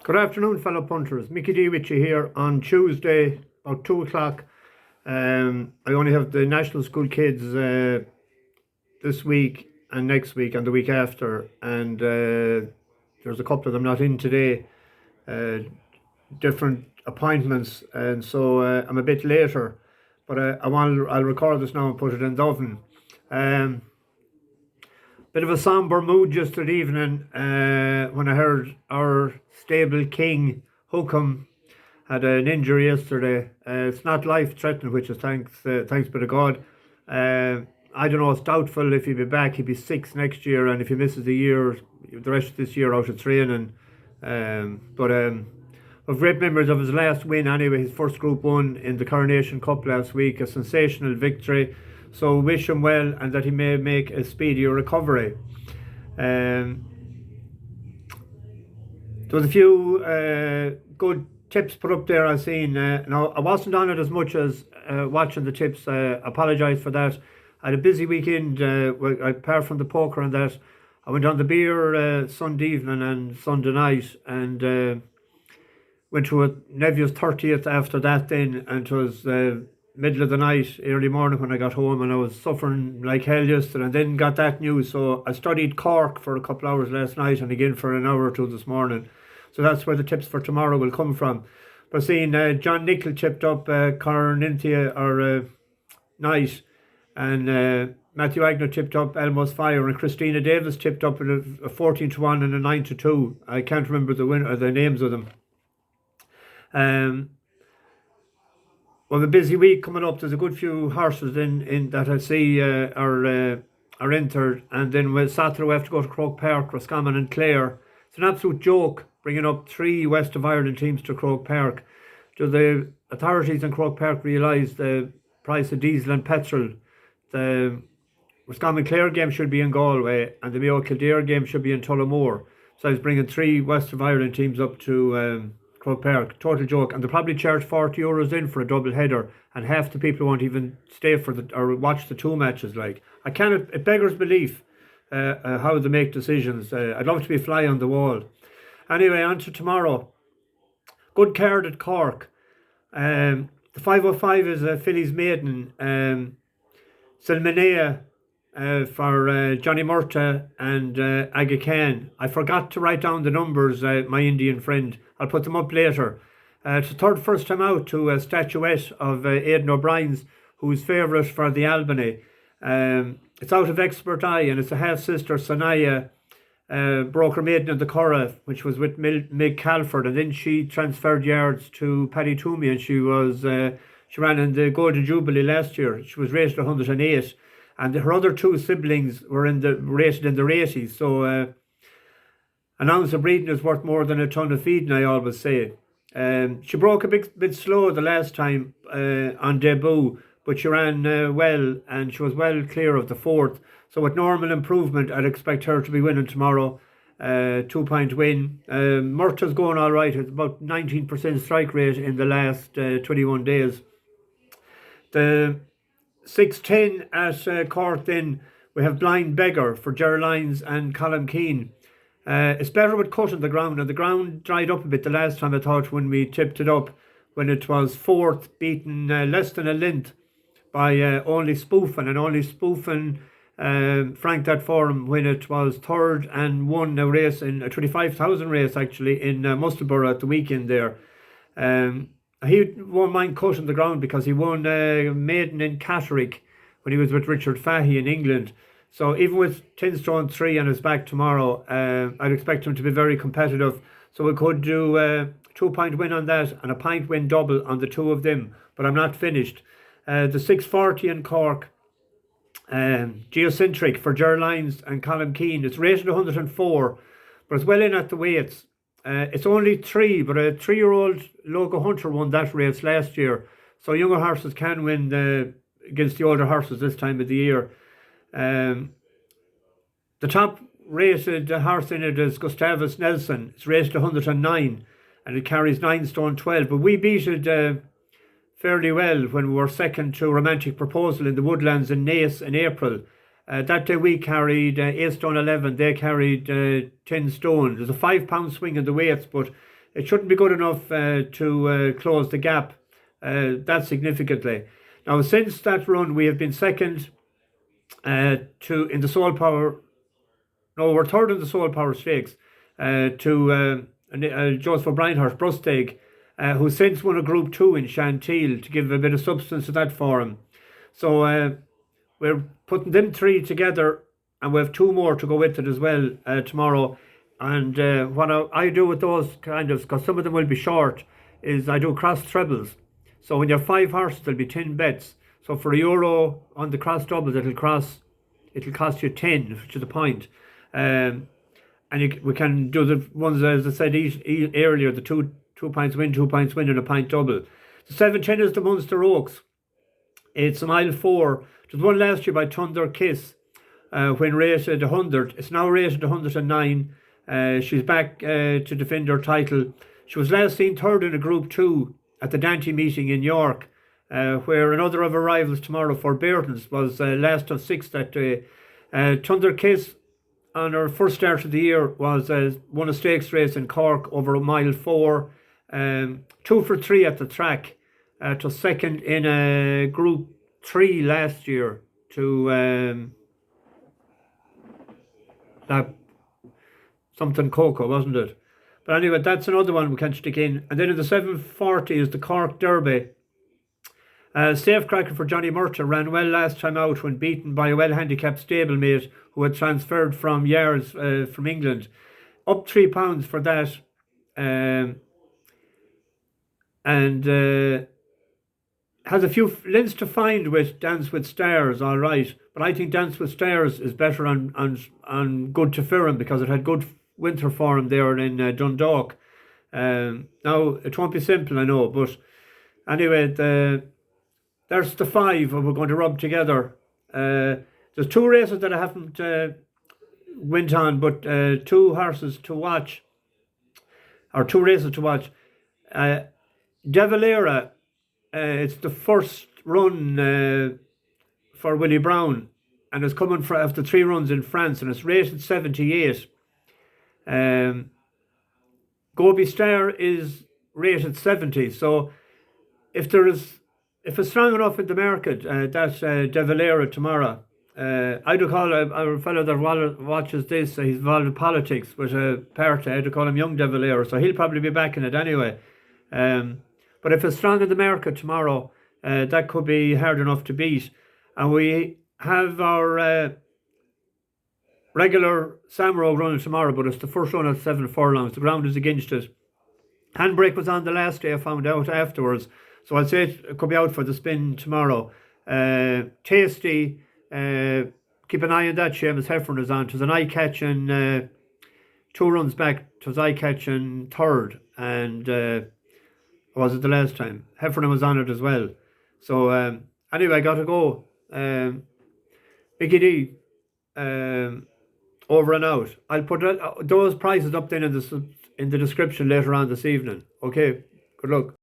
Good afternoon, fellow punters. Mickey D with you here on Tuesday, about 2 o'clock. I only have the national school kids this week and next week and the week after, and there's a couple of them not in today, different appointments, and so I'm a bit later, but I'll record this now and put it in the oven. Bit of a somber mood yesterday evening when I heard our stable king Accum had an injury yesterday. It's not life-threatening, which is thanks be to God. I don't know, it's doubtful if he'll be back. He'll be 6 next year, and if he misses the rest of this year out of training. But I've great memories of his last win anyway, his first Group 1 in the Coronation Cup last week, a sensational victory. So wish him well and that he may make a speedier recovery. There was a few good tips put up there I've seen. Now, I wasn't on it as much as watching the tips. I apologise for that. I had a busy weekend, apart from the poker and that. I went on the beer Sunday evening and Sunday night, and went to a nephew's 30th after that then, and it was middle of the night, early morning when I got home, and I was suffering like hell yesterday, and then got that news. So I studied Cork for a couple of hours last night and again for an hour or two this morning. So that's where the tips for tomorrow will come from. But seeing John Nichol tipped up Corninthia or Night, and Matthew Agnew tipped up Elmo's Fire, and Christina Davis tipped up a 14-1 and a 9-2. I can't remember the names of them. Well, a busy week coming up. There's a good few horses in that I see are entered, and then Saturday we have to go to Croke Park, Roscommon and Clare. It's an absolute joke bringing up 3 West of Ireland teams to Croke Park. Do the authorities in Croke Park realise the price of diesel and petrol? The Roscommon Clare game should be in Galway, and the Mayo Kildare game should be in Tullamore. So I was bringing 3 West of Ireland teams up to Croke Park. Total joke. And they probably charge €40 in for a double header, and half the people won't even stay for or watch the 2 matches. Like, it beggars belief how they make decisions. I'd love to be a fly on the wall. Anyway, on to tomorrow. Good card at Cork. The 505 is a filly's maiden. Silmaniya for Johnny Murta and Accum. I forgot to write down the numbers, my Indian friend. I'll put them up later. It's the first time out to a statuette of Aidan O'Brien's, who's favourite for the Albany. It's out of Expert Eye, and it's a half-sister, Sanaya, broke her maiden in the Curragh, which was with Meg Calford, and then she transferred yards to Paddy Toomey, and she ran in the Golden Jubilee last year. She was rated 108. And her other 2 siblings were rated in the 80s. So an ounce of breeding is worth more than a ton of feeding, I always say. She broke a bit slow the last time on debut, but she ran well, and she was well clear of the 4th. So with normal improvement, I'd expect her to be winning tomorrow. 2-point win. Murta's going all right. It's about 19% strike rate in the last 21 days. The 6-10 at Cork then, we have Blind Beggar for Ger Lyons and Colin Keane. It's better with cutting the ground, and the ground dried up a bit the last time, I thought, when we tipped it up, when it was 4th, beaten less than a length by Only Spoofing franked that for him when it was 3rd and won a race, in a 25,000 race actually, in Musselburgh at the weekend there. He won't mind cutting the ground because he won maiden in Catterick when he was with Richard Fahey in England. So even with 10 stone 3 on his back tomorrow, I'd expect him to be very competitive. So we could do a 2-point win on that and a pint win double on the 2 of them. But I'm not finished. The 640 in Cork, Geocentric for Ger Lyons and Colin Keane. It's rated 104, but it's well in at the weights. It's only 3, but a 3-year-old Logo Hunter won that race last year. So younger horses can win against the older horses this time of the year. The top rated horse in it is Gustavus Nelson. It's rated 109, and it carries 9 stone 12. But we beat it fairly well when we were second to Romantic Proposal in the Woodlands in Naas in April. That day we carried 8 stone 11, they carried 10 stone. There's a £5 swing in the weights, but it shouldn't be good enough to close the gap that significantly. Now, since that run, we have been second in the Soul Power. No, we're third in the Soul Power Stakes to Joseph O'Brienhurst Brusteg, who since won a Group 2 in Shantil to give a bit of substance to that for him. So we're putting them three together, and we have two more to go with it as well tomorrow. And what I do with those because some of them will be short, is I do cross trebles. So when you have 5 horses, there'll be 10 bets. So for €1 on the cross doubles, it'll cost you 10, which is the point. And we can do the ones, as I said earlier, the 2 points win, 2 points win, and a pint double. The 710 is the Munster Oaks. It's a mile 4. It was won last year by Thunder Kiss when rated 100. It's now rated 109. She's back to defend her title. She was last seen third in a Group 2 at the Dante meeting in York, where another of her rivals tomorrow for Burton's was last of 6 that day. Thunder Kiss, on her first start of the year, was won a stakes race in Cork over a mile 4. 2 for 3 at the track. To second in a Group 3 last year to that something Coco, wasn't it? But anyway, that's another one we can stick in. And then in the 740 is the Cork Derby. Safecracker for Johnny Murta ran well last time out when beaten by a well-handicapped stablemate who had transferred from Yards from England. Up £3 for that. And has a few links to find with Dance with Stars, all right. But I think Dance with Stars is better on Good to Firm because it had good winter form there in Dundalk. Now, it won't be simple, I know. But anyway, there's the 5 and we're going to rub together. There's 2 races that I haven't went on, but 2 horses to watch. Or 2 races to watch. Valera. It's the first run for Willie Brown, and it's coming after 3 runs in France, and it's rated 78. Gobi Star is rated 70. So if it's strong enough in the market, that's De Valera tomorrow. I'd call a fellow that watches this. He's involved in politics with a party. I'd call him Young De Valera, so he'll probably be back in it anyway. But if it's strong in the market tomorrow, that could be hard enough to beat. And we have our regular Samro running tomorrow, but it's the first run at 7 furlongs. The ground is against it. Handbrake was on the last day, I found out afterwards. So I'd say it could be out for the spin tomorrow. Tastyee, keep an eye on that. Seamus Heffron is on. It was an eye-catching 2 runs back. It was eye-catching third. And was it the last time? Heffernan was on it as well. So anyway, I got to go. Mickey D, over and out. I'll put those prices up then in the description later on this evening. Okay, good luck.